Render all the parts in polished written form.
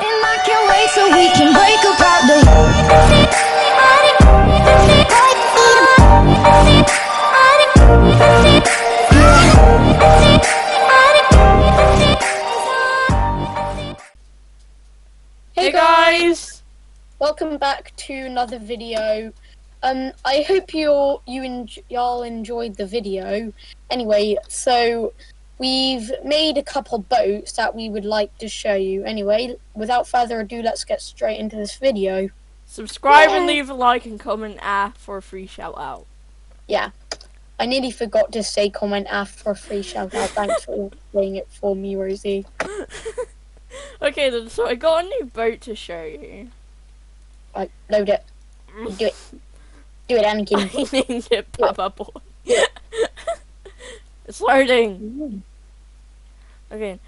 And I can't wait so we can break apart the Hey guys! Welcome back to another video. I hope y'all enjoyed the video. Anyway, so we've made a couple boats that we would like to show you. Anyway, without further ado, let's get straight into this video. Subscribe and leave a like and comment for a free shout out. Yeah, I nearly forgot to say comment for a free shout out. Thanks for saying it for me, Rosie. Okay then, so I got a new boat to show you. Right, load it. Do it. Do it, Anakin. I named it Papa Boy. It's loading. Okay.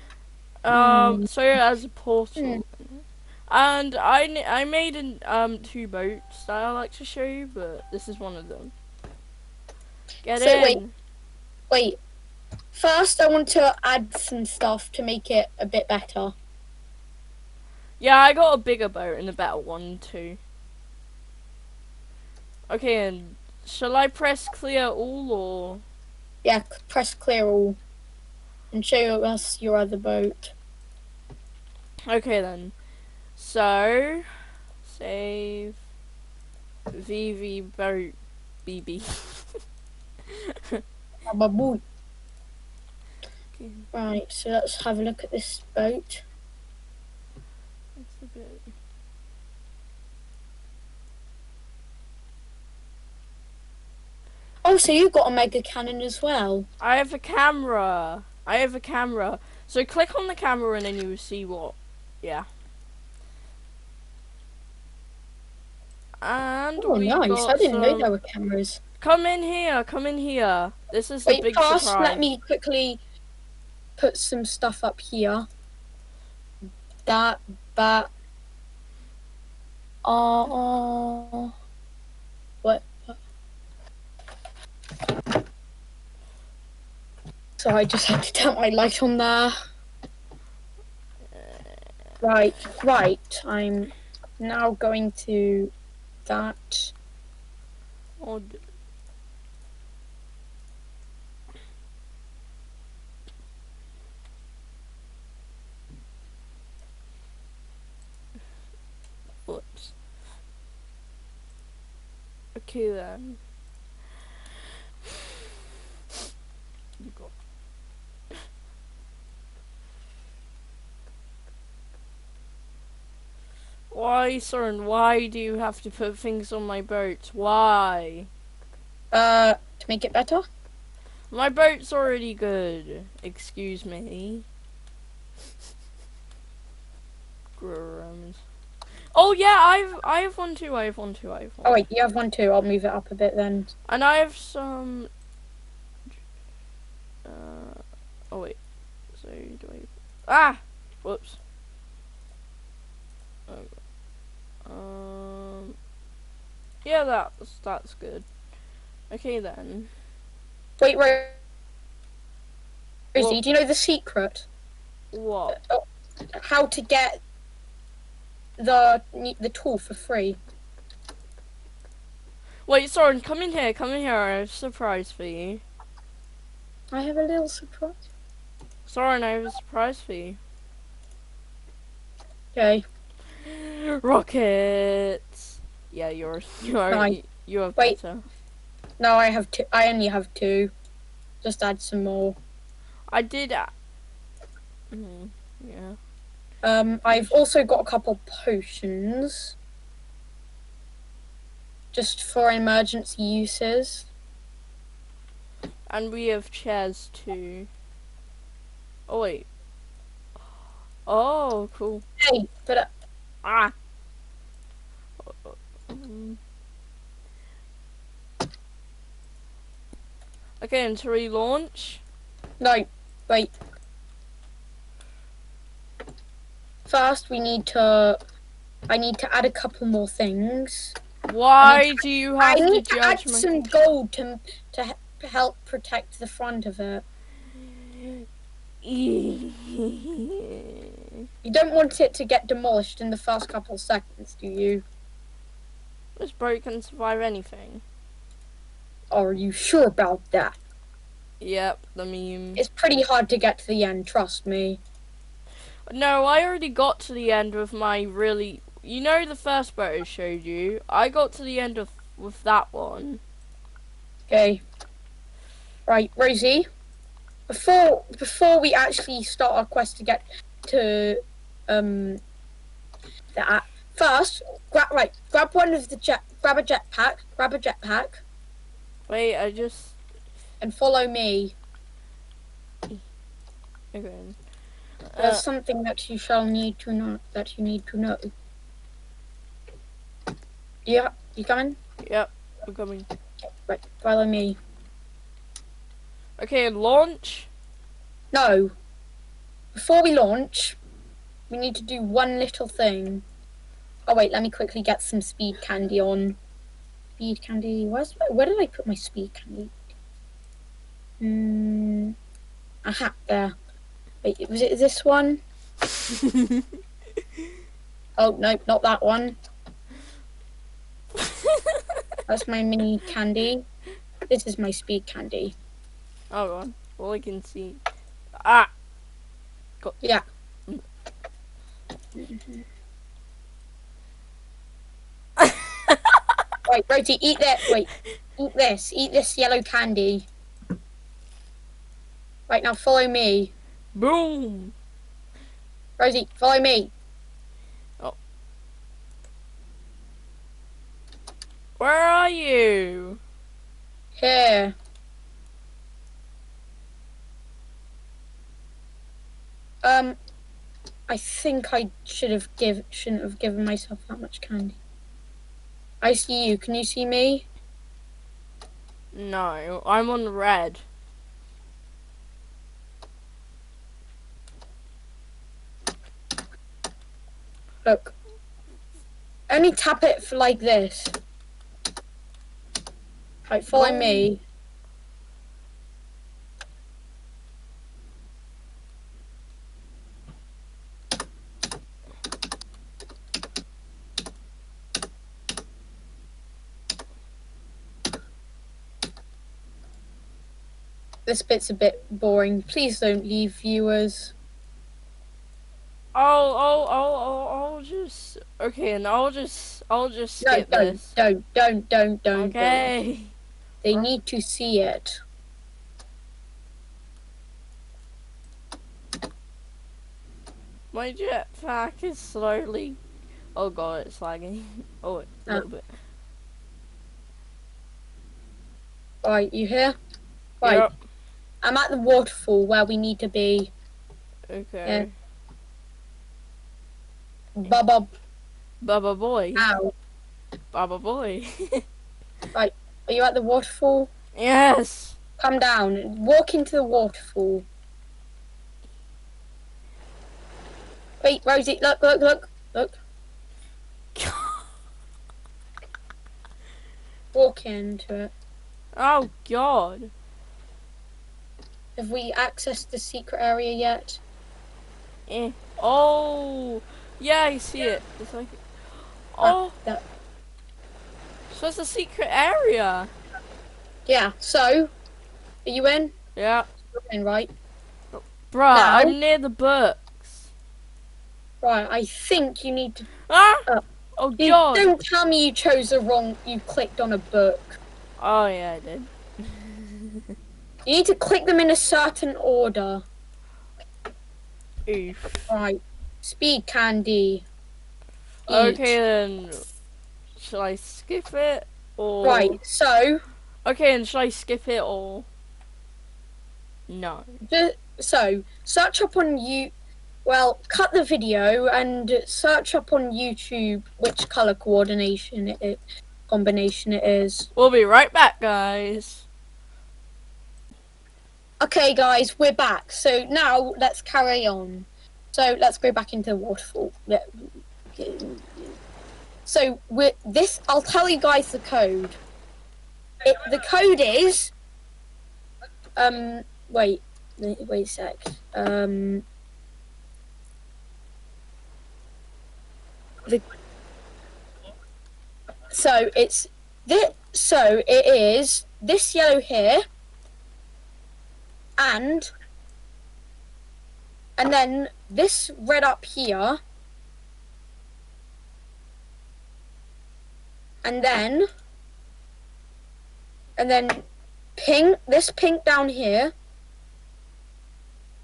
So it has a portal. And I made two boats that I like to show you, but this is one of them. Get in. Wait. First, I want to add some stuff to make it a bit better. Yeah, I got a bigger boat and a better one too. Okay, and shall I press clear all or? Yeah, press clear all. And show us your other boat. Okay then. So, save VV boat BB. Boot. Okay. Right, so let's have a look at this boat. That's a bit. Oh, so you got a mega cannon as well. I have a camera. So click on the camera and then you will see what. Yeah. And Oh, we nice! got I didn't know some... there were cameras. Come in here. This is the Wait, big first, surprise. let me quickly put some stuff up here. That. What? So I just had to turn my light on there. Right. I'm now going to that. Odd. Whoops. Okay then. You got. Why, Soren? Why do you have to put things on my boat? Why? To make it better? My boat's already good. Excuse me. Grums. Oh yeah, I have one too. Oh wait, you have one too. I'll move it up a bit then. And I have some. Oh wait. So do I? Ah! Whoops. Yeah, that's good. Okay then. Wait, Rosie, What? do you know the secret? What? How to get the tool for free? Wait, Soren, come in here. I have a surprise for you. I have a little surprise. Soren, I have a surprise for you. Okay. Rockets. Yeah, you have Wait. better. No, I have two. I only have two. Just add some more. I did. Yeah. I've also got a couple potions. Just for emergency uses. And we have chairs too. Oh wait. Oh, cool. Hey, but Ah. Okay, and to relaunch. no, wait. First, I need to add a couple more things. Why do you have I to need to add judge my... some gold to help protect the front of it. You don't want it to get demolished in the first couple of seconds, do you? This boat can survive anything. Are you sure about that? Yep, the meme. It's pretty hard to get to the end, trust me. No, I already got to the end with my really... You know the first boat I showed you? I got to the end of with that one. Okay. Right, Rosie. Before we actually start our quest to get to that, first grab one of the grab a jetpack Wait, I just... and follow me. Okay. There's something that you need to know. Yeah, you coming? Yep, we're coming. Right, follow me. Okay, launch. No. Before we launch, we need to do one little thing. Oh wait, let me quickly get some speed candy on. Speed candy. Where did I put my speed candy? Aha, there. Wait, was it this one? Oh no, not that one. That's my mini candy. This is my speed candy. Hold on. All I can see. Ah! Got... Yeah. Right, Rosie, eat that. Wait, eat this. Eat this yellow candy. Right, now follow me. Boom! Rosie, follow me. Oh. Where are you? Here. I think I shouldn't have given myself that much candy. I see you. Can you see me? No, I'm on red. Look. Only tap it for like this. Right, follow me. This bit's a bit boring. Please don't leave, viewers. I'll just... Okay, and I'll just skip this. Don't. Okay. They need to see it. My jetpack is slowly... Oh god, it's lagging. Oh, wait, a little bit. Right, you here? Right. Yep. I'm at the waterfall where we need to be. Okay. Bubba. Baba boy. Ow. Baba boy. Right. Are you at the waterfall? Yes. Come down. Walk into the waterfall. Wait, Rosie, look. Walk into it. Oh god. Have we accessed the secret area yet? Eh. Oh. Yeah, I see it. It's like... Oh. That. So it's a secret area. Yeah, so, are you in? Yeah. You're in, right? Bruh, Now- I'm near the books. Right, I think you need to... Ah! Oh god. Don't tell me you chose the wrong... You clicked on a book. Oh yeah, I did. You need to click them in a certain order. Oof. Right. Speed candy. Eat. Okay then. Shall I skip it or? Right, so... Okay, and shall I skip it or? No. So, search up on Well, cut the video and search up on YouTube which color combination it is. We'll be right back, guys. Okay, guys, we're back. So now let's carry on. So let's go back into the waterfall. So I'll tell you guys the code. The code is wait a sec. So it's this. So it is this yellow here, and then this red up here, and then pink. This pink down here.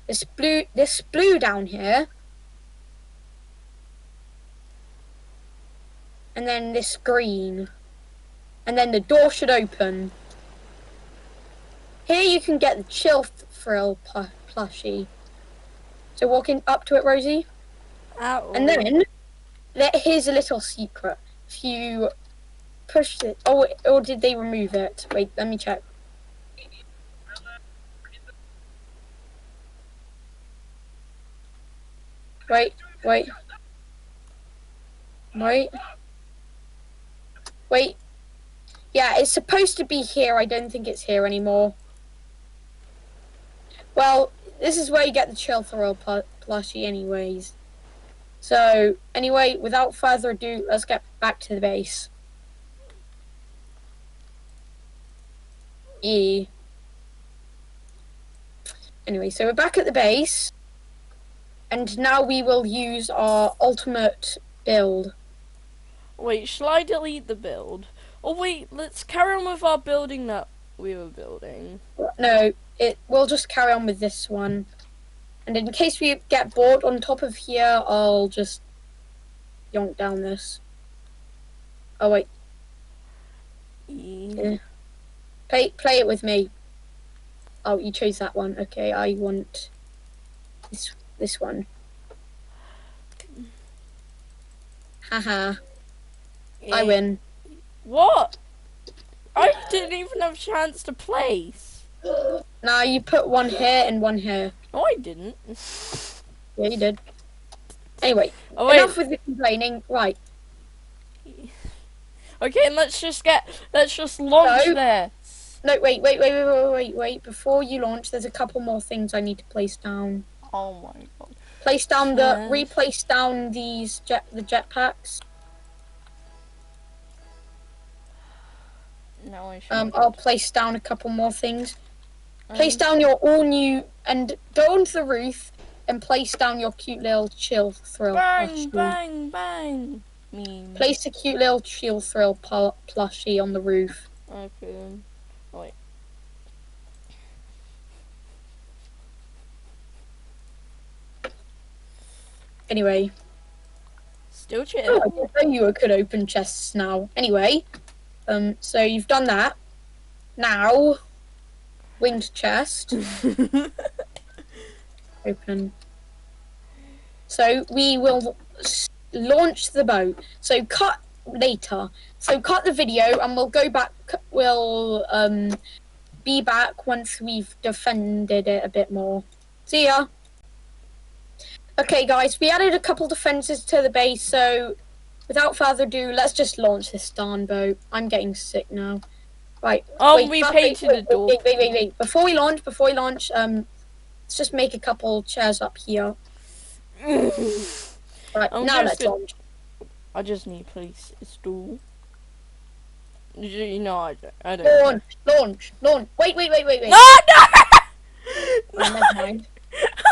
This blue down here. And then this green. And then the door should open. Here you can get the Chill Thrill plushie. So walking up to it, Rosie. Ow. And then, here's a little secret. If you push it... Oh, or did they remove it? Wait, let me check. Wait. Yeah, it's supposed to be here. I don't think it's here anymore. Well, this is where you get the Chill Thrill plushie anyways. So, anyway, without further ado, let's get back to the base. Anyway, so we're back at the base. And now we will use our ultimate build. Wait, shall I delete the build? Oh wait, let's carry on with our building that we were building. No, we'll just carry on with this one. And in case we get bored on top of here, I'll just yonk down this. Oh wait. Yeah. Play it with me. Oh, you chose that one. Okay, I want this one. Haha. I win. What? I didn't even have a chance to place. Now you put one here and one here. No, I didn't. Yeah, you did. Anyway, enough with the complaining. Right. Okay, and let's just launch this. No, wait. Before you launch, there's a couple more things I need to place down. Oh my god. Replace down the jetpacks. No, I shouldn't. I'll place down a couple more things. Place down your all new, and go onto the roof and place down your cute little Chill Thrill plushie. Bang. Meme. Place a cute little Chill Thrill plushie on the roof. Okay. Oh, wait. Anyway. Still chill. Oh, I didn't know you could open chests now. Anyway, so you've done that. Now, winged chest. Open. So we will launch the boat. So cut later. So cut the video and we'll go back. We'll be back once we've defended it a bit more. See ya. Okay, guys, we added a couple defenses to the base, so without further ado, let's just launch this darn boat. I'm getting sick now. Right. Oh, wait, we painted a door. Wait. Before we launch, let's just make a couple chairs up here. Right, now let's launch. I just need to place a stool. You know, I don't. Launch. Wait. No! Oh, never mind.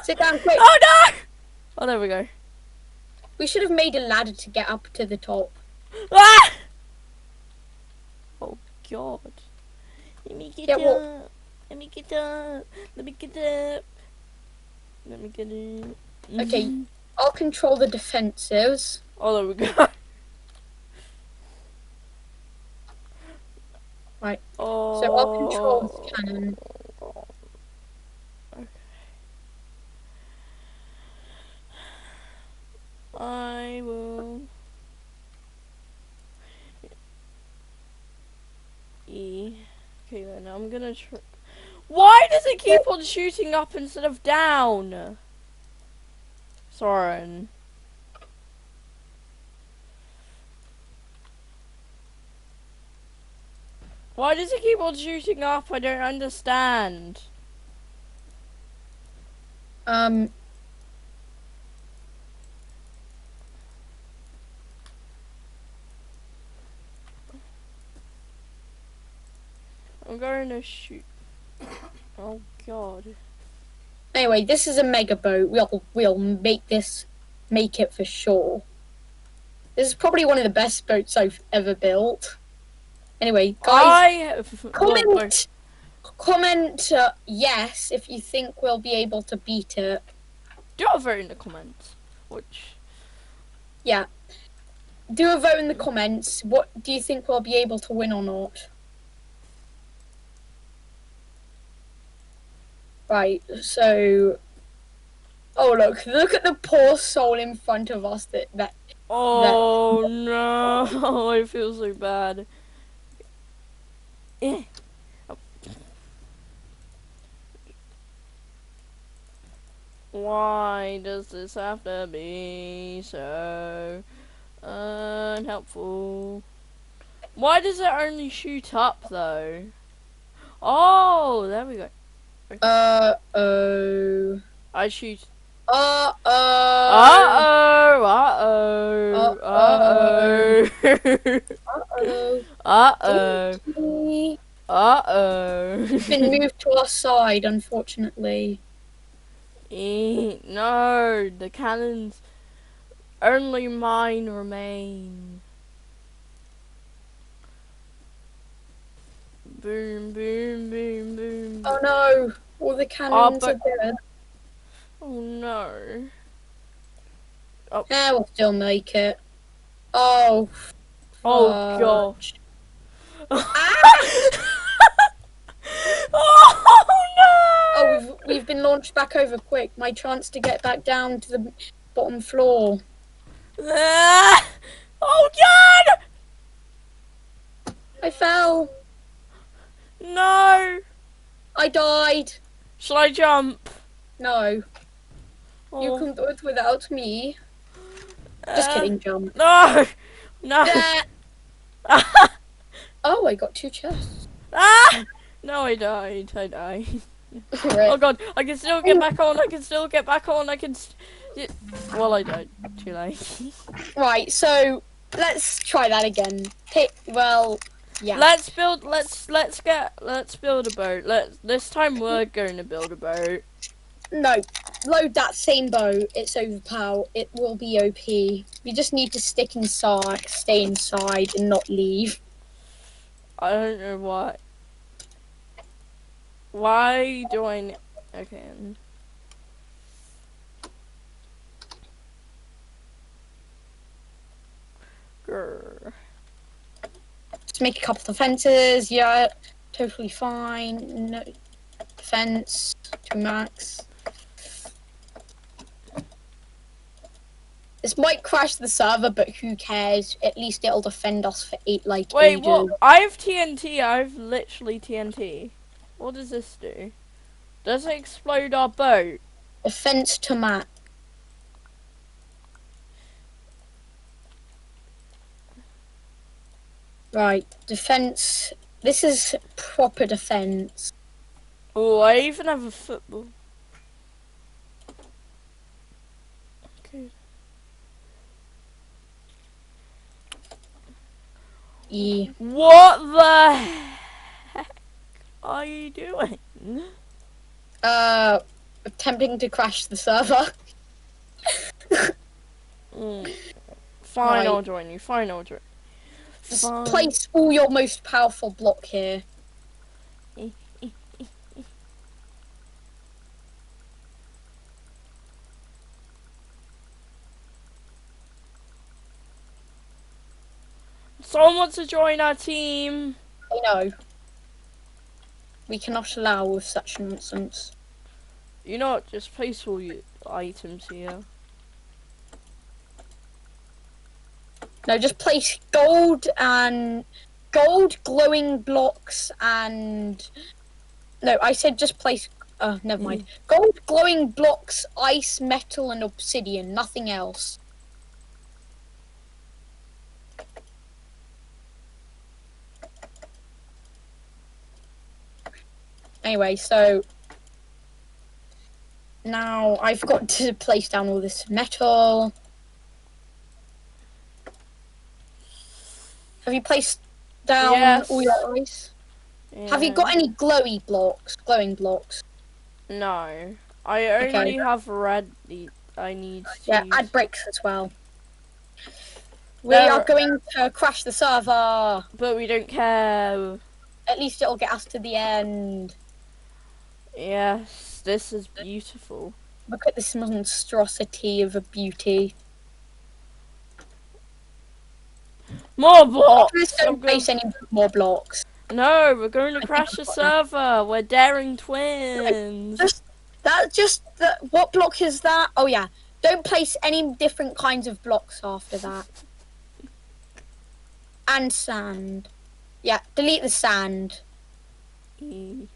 Sit down quick. Oh no! Oh, there we go. We should have made a ladder to get up to the top. Ah! Oh god. Let me get up. Let me get up. Okay, I'll control the defensives. Oh, there we go. Right. Oh. So I'll control this cannon. I will. Okay, then I'm gonna try. Why does it keep on shooting up instead of down? Soren. Why does it keep on shooting up? I don't understand. I'm going to shoot. Oh god. Anyway, this is a mega boat. We'll make it for sure. This is probably one of the best boats I've ever built. Anyway, guys, comment yes if you think we'll be able to beat it. Do a vote in the comments. Which? Yeah. Do a vote in the comments. What do you think we'll be able to win or not? Right, so... Oh, look at the poor soul in front of us that Oh no, I feel so bad. Eh. Oh. Why does this have to be so unhelpful? Why does it only shoot up though? Oh, there we go. Uh-oh. I shoot. Uh-oh. Uh-oh. Uh-oh. Uh-oh. Uh-oh. Uh-oh. Uh-oh. Been moved to our side, unfortunately. No, the cannons. Only mine remain. Boom, boom, boom, boom. Oh no, all the cannons are dead. Oh no. Yeah, we'll still make it. Oh. Oh gosh. Ah! Oh no! Oh, we've been launched back over quick. My chance to get back down to the bottom floor. Ah! Oh god! I fell. No! I died. Shall I jump? No, you Oh. can do it without me. Just kidding, jump. No! No! Oh, I got 2 chests. Ah! No, I died. I died. Oh god, I can still get back on. I can still get back on. Well, I died. Too late. Right, so let's try that again. Yeah. Let's build a boat. This time we're going to build a boat. No, load that same boat. It's overpowered. It will be OP. You just need to stay inside, and not leave. I don't know why. Why do I? Okay. Grr. Just make a couple of defenses. Yeah, totally fine. No defense to max. This might crash the server, but who cares? At least it'll defend us for Wait, ages. what? I have TNT. I have literally TNT. What does this do? Does it explode our boat? Defense to max. Right, defense. This is proper defense. Oh, I even have a football. Okay. E. What the heck are you doing? Attempting to crash the server. Fine, Right. I'll join you. Fine, I'll join. Just Fine. place all your most powerful block here. Someone wants to join our team. I know. We cannot allow with such nonsense. You know what? Just place all your items here. No, just place gold glowing blocks and... No, I said just place... never mind. Gold glowing blocks, ice, metal and obsidian, nothing else. Anyway, so... Now I've got to place down all this metal. Have you placed down Yes. all your ice? Have you got any glowing blocks? No. I only have red. I need to. Yeah, add bricks as well. We There- are going to crash the server. But we don't care. At least it'll get us to the end. Yes, this is beautiful. Look at this monstrosity of a beauty. More blocks! Please don't place any more blocks. No, we're going to I crash think the I've got server. We're daring twins. What block is that? Oh yeah. Don't place any different kinds of blocks after that. And sand. Yeah, delete the sand and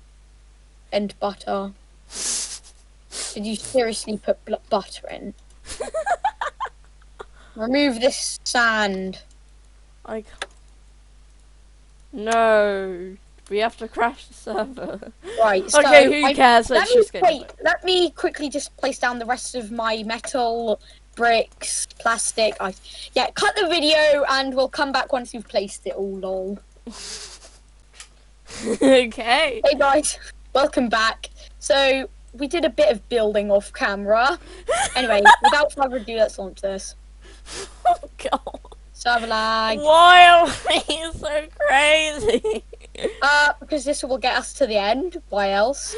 butter. Did you seriously put butter in? Remove this sand. I can't. No. We have to crash the server. Right, so Okay, who cares? Let's just go. Let me quickly just place down the rest of my metal, bricks, plastic. Yeah, cut the video and we'll come back once you've placed it all, lol. Okay. Hey guys, welcome back. So, we did a bit of building off camera. Anyway, without further ado, let's launch this. Oh god. Server lag. Why are we so crazy? Because this will get us to the end. Why else?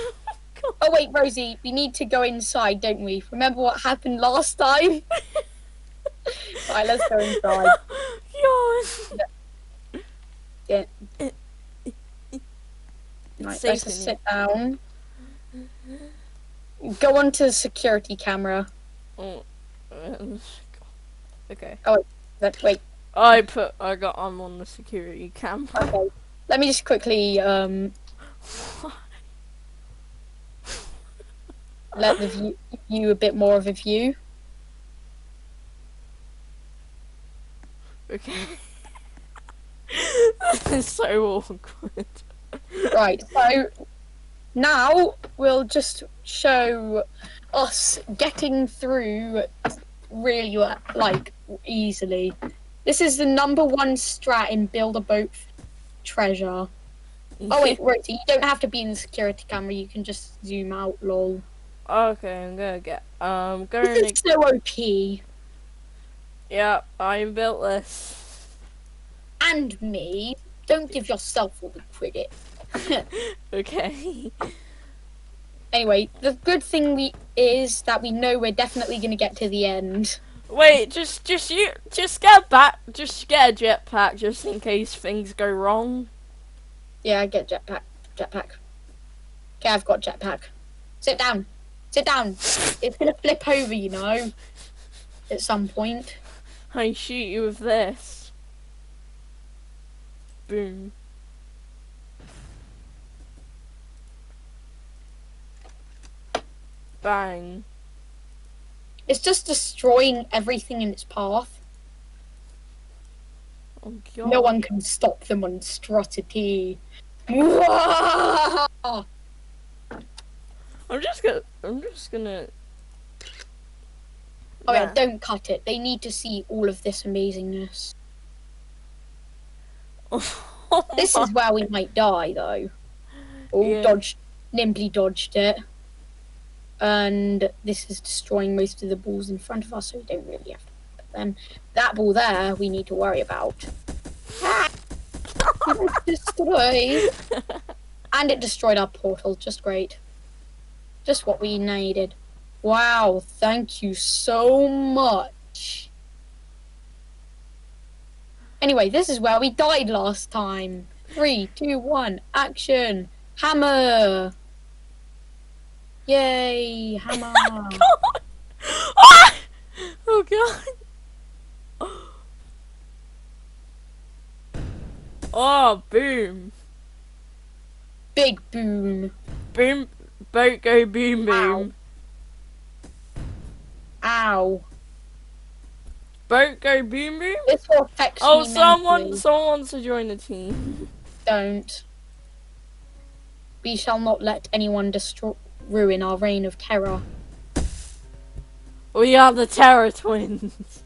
Oh wait, Rosie, we need to go inside, don't we? Remember what happened last time? Right, let's go inside. God. Yeah. It's Right, safe let's in just here. sit down. Go onto the security camera. Oh, okay. Wait, I got on the security camera. okay. Let me just quickly let the view a bit more of a view. Okay. This is so awkward. Right, so now we'll just show us getting through really easily. This is the #1 strat in Build a Boat Treasure. Oh wait, Rosie, you don't have to be in the security camera, you can just zoom out, lol. Okay, I'm gonna get This is so OP. Yeah, I built this. And me. Don't give yourself all the credit. Okay. Anyway, the good thing is that we know we're definitely gonna get to the end. Wait, just get a jetpack just in case things go wrong. Yeah, I get jetpack. Okay, I've got jetpack. Sit down. It's gonna flip over, you know, at some point. I shoot you with this. Boom. Bang. It's just destroying everything in its path. Oh god. No one can stop the monstrosity. Oh I'm just gonna. yeah, don't cut it. They need to see all of this amazingness. This is where we might die, though. Oh, Yeah. nimbly dodged it. And this is destroying most of the balls in front of us, so we don't really have to put them. That ball there, we need to worry about. Destroyed. And it destroyed our portal, just great. Just what we needed. Wow, thank you so much. Anyway, this is where we died last time. 3, 2, 1, action. Hammer. Yay, hammer. Ah! Oh god. Oh, boom. Big boom. Boom. Boat go boom boom. Ow. Boat go boom boom. This will affect Oh, me someone mentally. wants to join the team. Don't. We shall not let anyone ruin our reign of terror. We are the Terror Twins.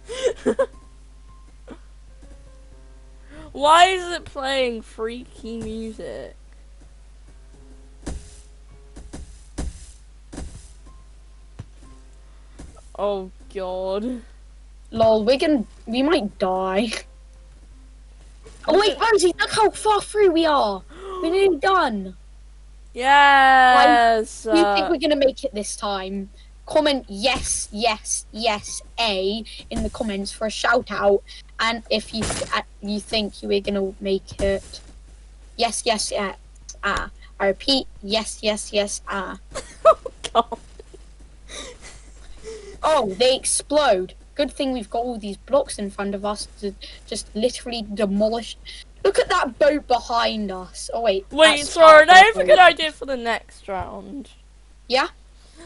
Why is it playing freaky music? Oh god. Lol, we might die. Oh wait, Rosie, look how far through we are. We're nearly done. Yes. Do you think we're gonna make it this time? Comment yes, yes, yes, A in the comments for a shout out, and if you think you are gonna make it, yes, yes, yes, ah. I repeat, yes, yes, yes, ah. Oh god. Oh, they explode. Good thing we've got all these blocks in front of us to just literally demolish. Look at that boat behind us. Oh wait. Wait, that's sorry, I have a boat. good idea for the next round. Yeah.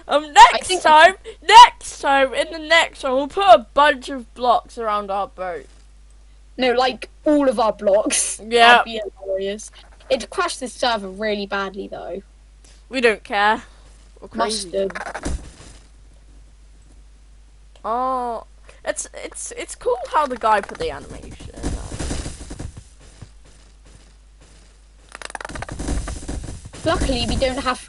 Next think- time, in the next one, we'll put a bunch of blocks around our boat. No, like all of our blocks. Yeah. That'd be hilarious. It crashed the server really badly though. We don't care. We're crazy. Mustard. Oh, it's cool how the guy put the animation. Luckily,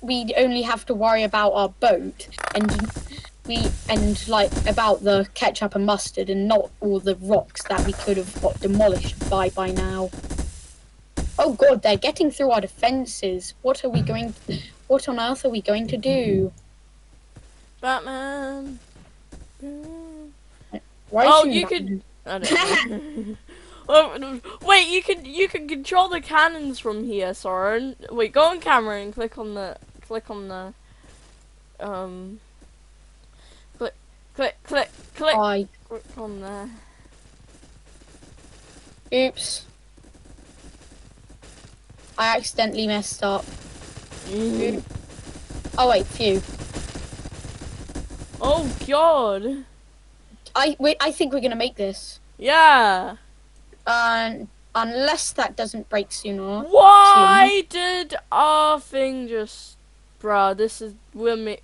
we only have to worry about our boat and like about the ketchup and mustard and not all the rocks that we could have got demolished by now. Oh god, they're getting through our defenses. What on earth are we going to do? Batman. Why Oh, is you could. I don't know. Well, wait, you can control the cannons from here, Soren. Wait, go on camera and click on the click I click on there. oops. I accidentally messed up. Mm. Oh wait, phew. Oh god. I think we're gonna make this. Yeah. Unless that doesn't break sooner. Why did our thing just, bruh?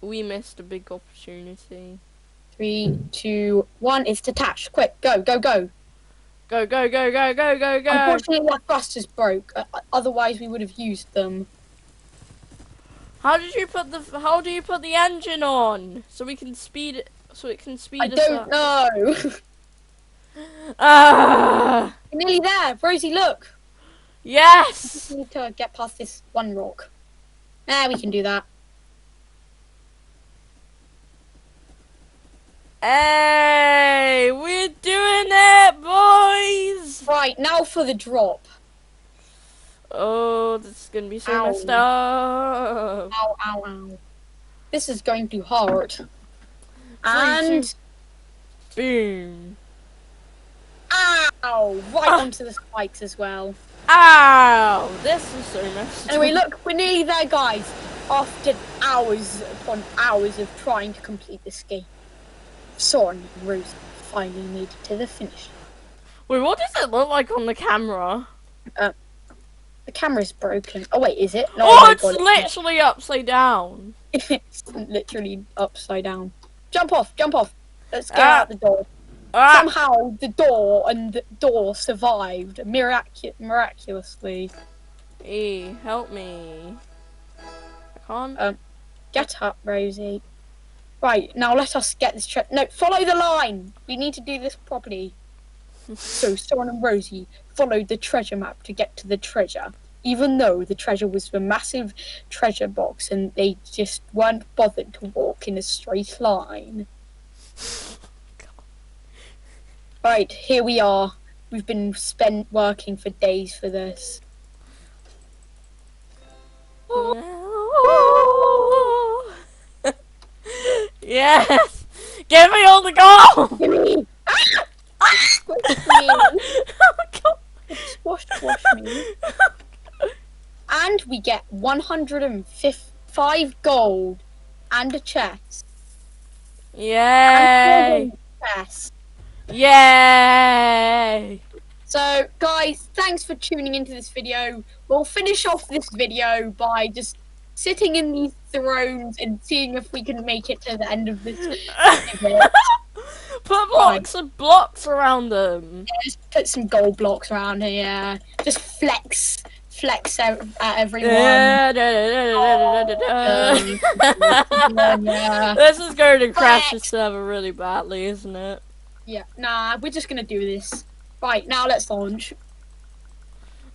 We missed a big opportunity. 3, 2, 1. It's detached. Quick, go, go, go. Go go go go go go go. Unfortunately, our thrusters broke. Otherwise, we would have used them. How do you put the engine on so we can speed it? So it can speed I us don't up. know. Ah, We're nearly there. Rosie, look. yes. We need to get past this one rock. We can do that. Hey, we're doing it, boys. Right, now for the drop. Oh, this is gonna be so Ow. messed up. Ow, ow, ow. This is going to hurt. 3, 2, And... boom. Ow! Right onto the spikes as well. Ow! This is so messed up. Anyway, look, we're nearly there, guys. After hours upon hours of trying to complete this game, Soren and Rosie finally made it to the finish. Wait, what does it look like on the camera? The camera's broken. Oh wait, is it? No, Oh, my it's God, literally upside down. it's literally upside down. Jump off! Jump off! Let's get Ah. out the door. Ah, Somehow the door survived miraculously. hey, help me. I can't. Get up, Rosie. Right, now let us get this no, follow the line! We need to do this properly. So, Soren and Rosie followed the treasure map to get to the treasure, even though the treasure was a massive treasure box and they just weren't bothered to walk in a straight line. Right, here we are. We've been working for days for this. Yes! Give me all the gold! Gimme! Squish me! Squash me. And we get 105 gold and a chest. Yay! Yes. Yay! So, guys, thanks for tuning into this video. We'll finish off this video by just sitting in these thrones and seeing if we can make it to the end of this video. Put blocks around them. Just put some gold blocks around here. Just flex flex out at everyone. Yeah. Yeah. This is going to crash the Flex. server really badly, isn't it? Yeah, nah, we're just gonna do this. Right, now let's launch.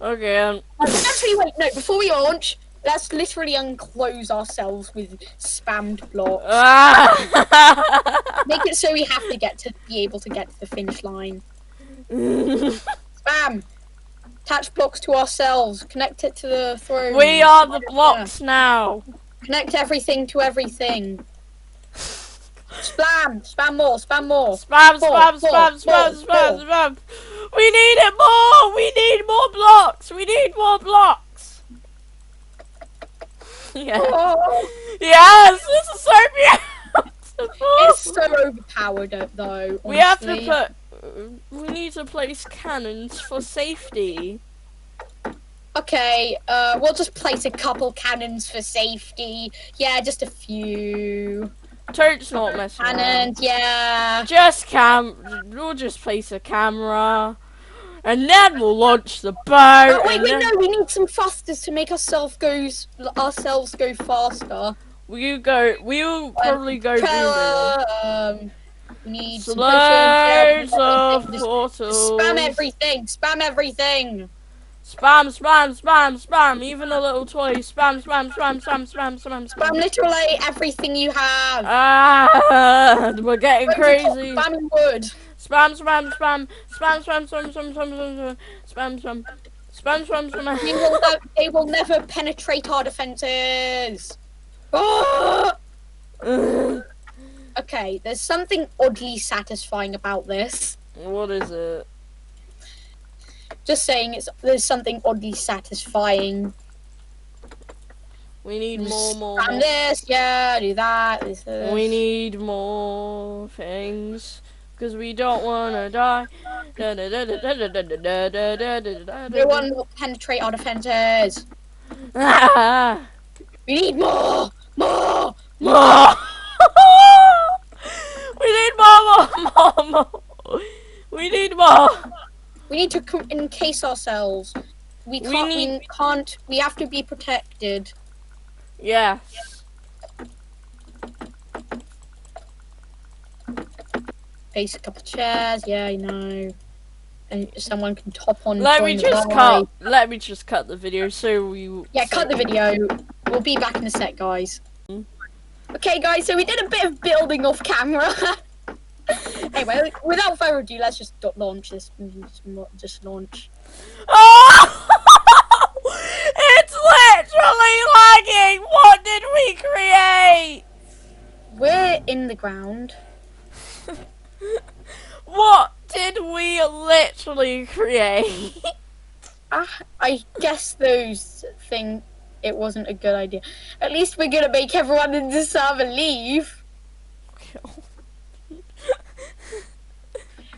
Okay, Actually, wait, no, before we launch, let's literally unclose ourselves with spammed blocks. Make it so we have to be able to get to the finish line. Spam! Attach blocks to ourselves. Connect it to the throne. We are the blocks now. Connect everything to everything. Spam! Spam more! Spam more! Spam, Four, spam, four, spam, four, spam, spam, four. spam. We need it more. We need more blocks. We need more blocks. Yeah. Oh, Yes, this is so beautiful. it's so overpowered, though. We have to honestly. put. We need to place cannons for safety. Okay, we'll just place a couple cannons for safety. Yeah, just a few Toad's not messing around. cannons. Yeah. We'll just place a camera, and then we'll launch the boat. Oh, wait, and wait, then no, we need some thrusters to make ourselves go faster. we'll probably go through the We need some Slaves potions, of everything. Just portals. spam everything. Spam everything. Spam, spam, spam, spam. Even a little toy. Spam, spam, spam, spam, spam, spam, Spam spam. literally everything you have. Ah, we're getting Don't crazy. stop spamming wood. Spam, spam, spam, spam, spam, spam, spam, spam, spam, spam, spam, spam, spam, They will never penetrate our defenses. Ah! spam. Okay, there's something oddly satisfying about this. What is it? Just saying, there's something oddly satisfying. We need more. And this, yeah, do that. This. We need more things. Because we don't want to die. No one will penetrate our defenses. Ah, We need more, more. more. We need more. We need more. We need to encase ourselves. We can't. We have to be protected. Yes. Place a couple chairs. Yeah, I know. And someone can top on. Let me join the just ride. cut the video so we. Yeah, cut the video. We'll be back in a sec, guys. Okay, guys. So we did a bit of building off camera. Anyway, without further ado, let's just launch this. Just launch. Oh! It's literally lagging. What did we create? We're in the ground. What did we literally create? I guess those things. It wasn't a good idea. At least we're gonna make everyone in the server leave.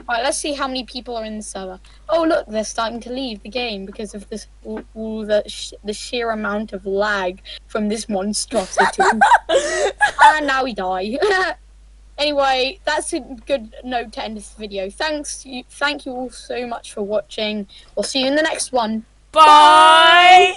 Alright, let's see how many people are in the server. Oh look, they're starting to leave the game because of this all the sheer amount of lag from this monstrosity. And now we die. Anyway, that's a good note to end this video. Thank you all so much for watching. We'll see you in the next one. Bye.